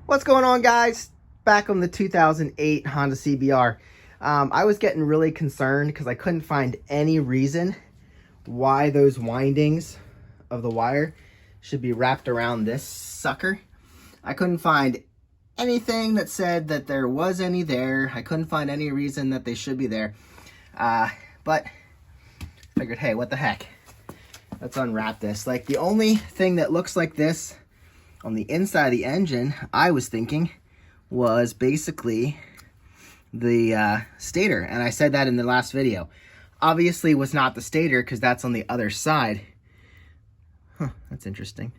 What's going on, guys? Back on the 2008 Honda CBR. I was getting really concerned because I couldn't find any reason why those windings of the wire should be wrapped around this sucker. I couldn't find anything that said that there was any there. I couldn't find any reason that they should be there. But figured, hey, what the heck? Let's unwrap this. Like, the only thing that looks like this on the inside of the engine, I was thinking, was basically the stator. And I said that in the last video. Obviously, it was not the stator because that's on the other side. Huh, that's interesting.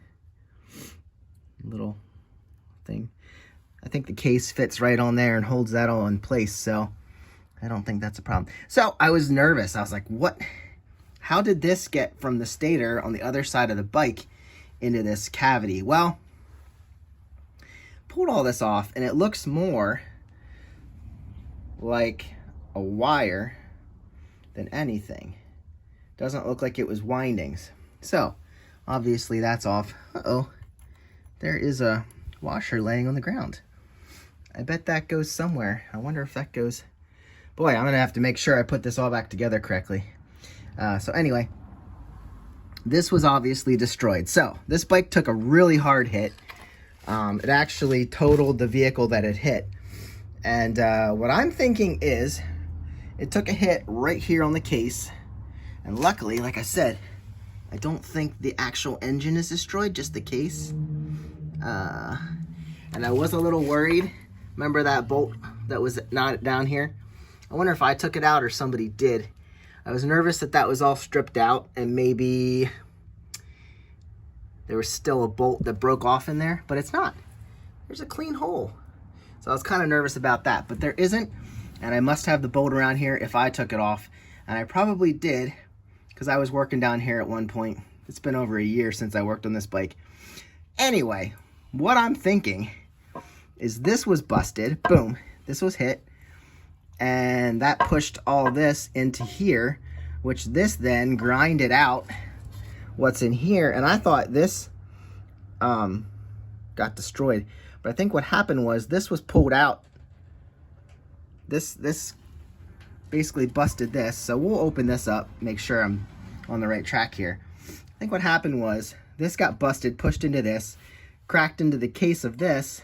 Little thing. I think the case fits right on there and holds that all in place, so I don't think that's a problem. So I was nervous. I was like, what? How did this get from the stator on the other side of the bike into this cavity? Well, pulled all this off, and it looks more like a wire than anything. Doesn't look like it was windings. So, obviously that's off. Uh-oh. There is a washer laying on the ground. I bet that goes somewhere. I wonder if that goes... Boy, I'm gonna have to make sure I put this all back together correctly. So anyway, this was obviously destroyed. So, this bike took a really hard hit. It actually totaled the vehicle that it hit. And what I'm thinking is, it took a hit right here on the case. And luckily, like I said, I don't think the actual engine is destroyed, just the case. And I was a little worried. Remember that bolt that was not down here? I wonder if I took it out or somebody did. I was nervous that that was all stripped out and maybe there was still a bolt that broke off in there, but it's not. There's a clean hole. So I was kind of nervous about that, but there isn't, and I must have the bolt around here if I took it off, and I probably did because I was working down here at one point. It's been over a year since I worked on this bike. Anyway, what I'm thinking is this was busted. Boom. This was hit, and that pushed all this into here, which this then grinded out what's in here, and I thought this got destroyed, but I think what happened was this was pulled out. This basically busted this, so we'll open this up, make sure I'm on the right track here. I think what happened was this got busted, pushed into this, cracked into the case of this.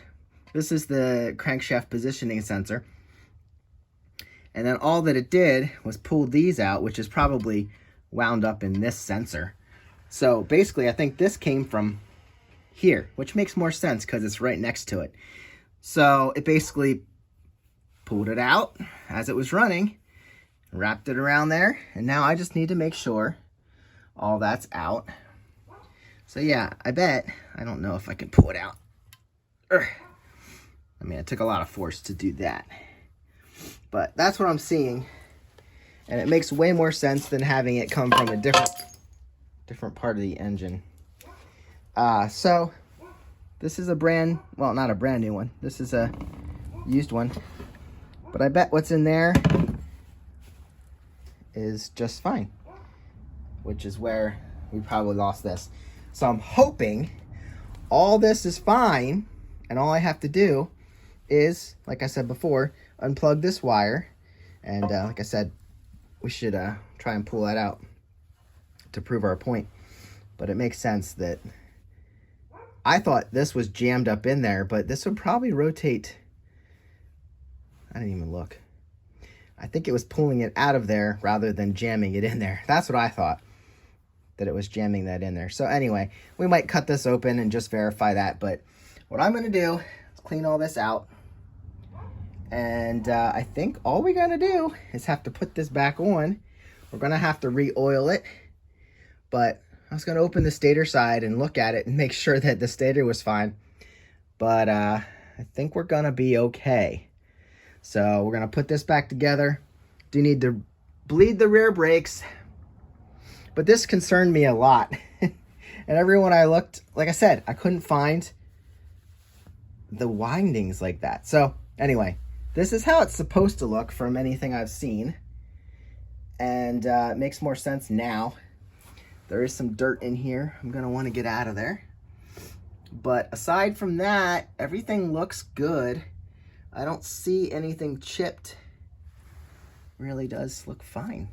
This is the crankshaft positioning sensor, and then all that it did was pull these out, which is probably wound up in this sensor. So basically, I think this came from here, which makes more sense because it's right next to it. So it basically pulled it out as it was running, wrapped it around there, and now I just need to make sure all that's out. So yeah, I bet, I don't know if I can pull it out. I mean, it took a lot of force to do that. But that's what I'm seeing, and it makes way more sense than having it come from a different part of the engine. So this is a well, not a brand new one. This is a used one, but I bet what's in there is just fine, which is where we probably lost this. So I'm hoping all this is fine, and all I have to do is, like I said before, unplug this wire, and like I said, we should try and pull that out to prove our point. But it makes sense that I thought this was jammed up in there, but this would probably rotate. I didn't even look. I think it was pulling it out of there rather than jamming it in there. That's what I thought, that it was jamming that in there. So anyway, we might cut this open and just verify that. But what I'm going to do is clean all this out. And I think all we're going to do is have to put this back on. We're going to have to re-oil it. But I was going to open the stator side and look at it and make sure that the stator was fine. But I think we're going to be okay. So we're going to put this back together. Do need to bleed the rear brakes. But this concerned me a lot. And everyone I looked, like I said, I couldn't find the windings like that. So anyway, this is how it's supposed to look from anything I've seen. And it makes more sense now. There is some dirt in here I'm going to want to get out of there. But aside from that, everything looks good. I don't see anything chipped. Really does look fine.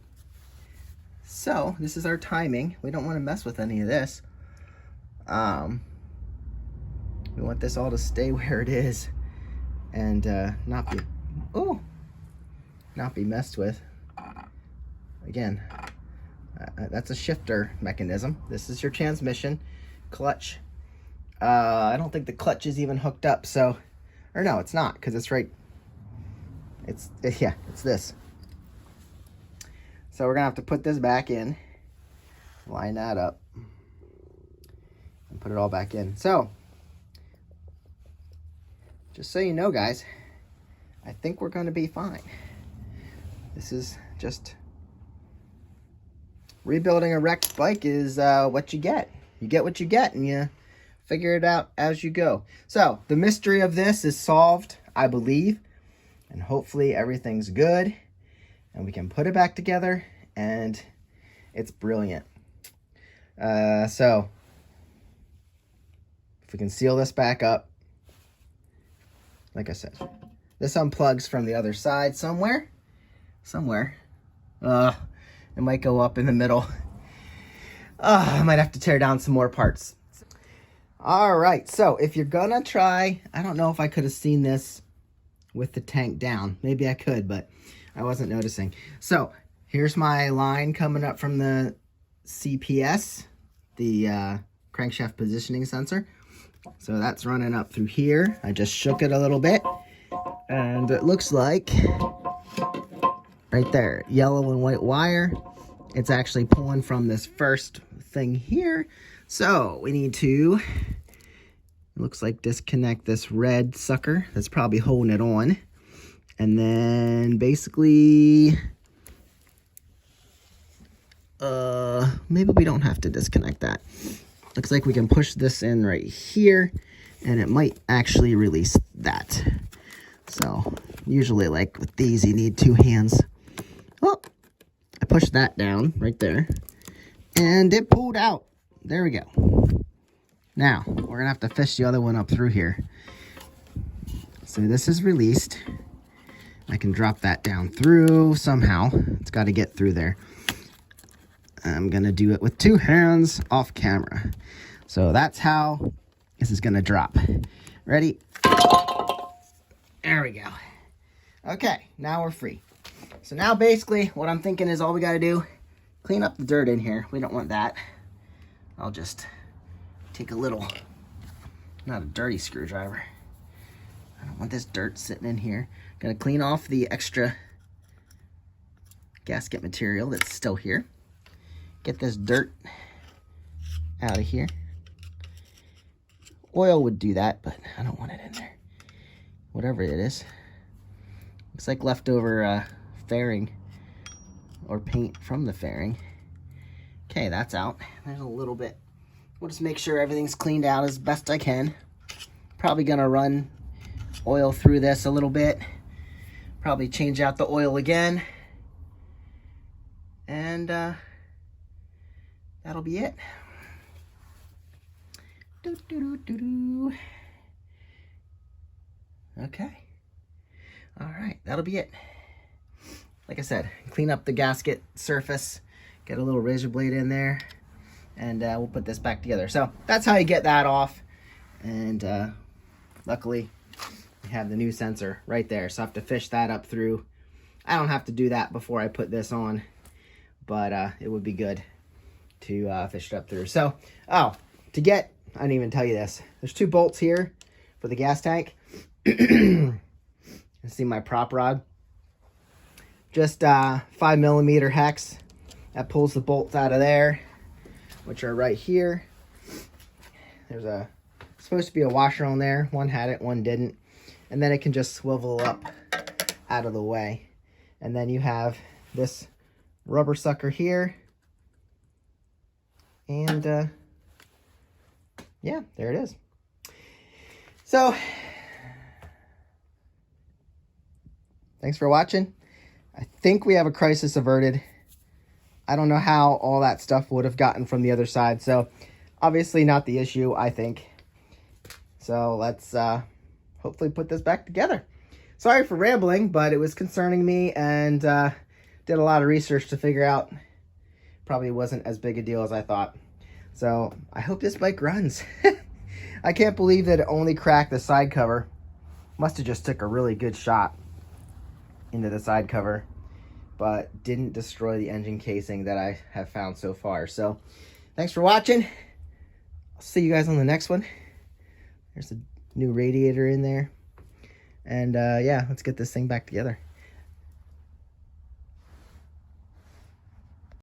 So this is our timing. We don't want to mess with any of this. We want this all to stay where it is and not be messed with. Again, that's a shifter mechanism. This is your transmission clutch. I don't think the clutch is even hooked up, so, or no, it's not, because it's right, it's this. So we're gonna have to put this back in, line that up, and put it all back in. So, just so you know, guys, I think we're gonna be fine. This is just, rebuilding a wrecked bike is what you get. You get what you get, and you figure it out as you go. So the mystery of this is solved, I believe, and hopefully everything's good and we can put it back together and it's brilliant. So if we can seal this back up, like I said, this unplugs from the other side somewhere. It might go up in the middle. I might have to tear down some more parts. All right, so if you're gonna try, I don't know if I could have seen this with the tank down. Maybe I could, but I wasn't noticing. So here's my line coming up from the CPS, the crankshaft positioning sensor. So that's running up through here. I just shook it a little bit, and it looks like right there, yellow and white wire. It's actually pulling from this first thing here. So we need to, looks like, disconnect this red sucker that's probably holding it on. And then basically, maybe we don't have to disconnect that. Looks like we can push this in right here and it might actually release that. So usually, like with these, you need two hands. Oh, I pushed that down right there and it pulled out. There we go. Now we're gonna have to fish the other one up through here. So this is released. I can drop that down through somehow. It's got to get through there. I'm gonna do it with two hands off camera. So that's how this is gonna drop. Ready? There we go. Okay, now we're free. So now basically what I'm thinking is all we gotta do, clean up the dirt in here. We don't want that. I'll just take a little, not a dirty screwdriver. I don't want this dirt sitting in here. Gonna clean off the extra gasket material that's still here. Get this dirt out of here. Oil would do that, but I don't want it in there. Whatever it is. Looks like leftover fairing or paint from the fairing. Okay, that's out. There's a little bit. We'll just make sure everything's cleaned out as best I can. Probably gonna run oil through this a little bit. Probably change out the oil again. And that'll be it. Okay. All right, that'll be it. Like I said, clean up the gasket surface, get a little razor blade in there, and we'll put this back together. So that's how you get that off. And luckily, we have the new sensor right there. So I have to fish that up through. I don't have to do that before I put this on, but it would be good to fish it up through. So, I didn't even tell you this. There's two bolts here for the gas tank. You see my prop rod. Just 5mm hex. That pulls the bolts out of there, which are right here. There's supposed to be a washer on there. One had it, one didn't. And then it can just swivel up out of the way. And then you have this rubber sucker here. And yeah, there it is. So, thanks for watching. I think we have a crisis averted. I don't know how all that stuff would have gotten from the other side. So, obviously not the issue, I think. So let's hopefully put this back together. Sorry for rambling, but it was concerning me, and did a lot of research to figure out. Probably wasn't as big a deal as I thought. So I hope this bike runs. I can't believe that it only cracked the side cover. Must have just took a really good shot into the side cover, but didn't destroy the engine casing that I have found so far. So thanks for watching. I'll see you guys on the next one. There's a new radiator in there. And yeah, let's get this thing back together.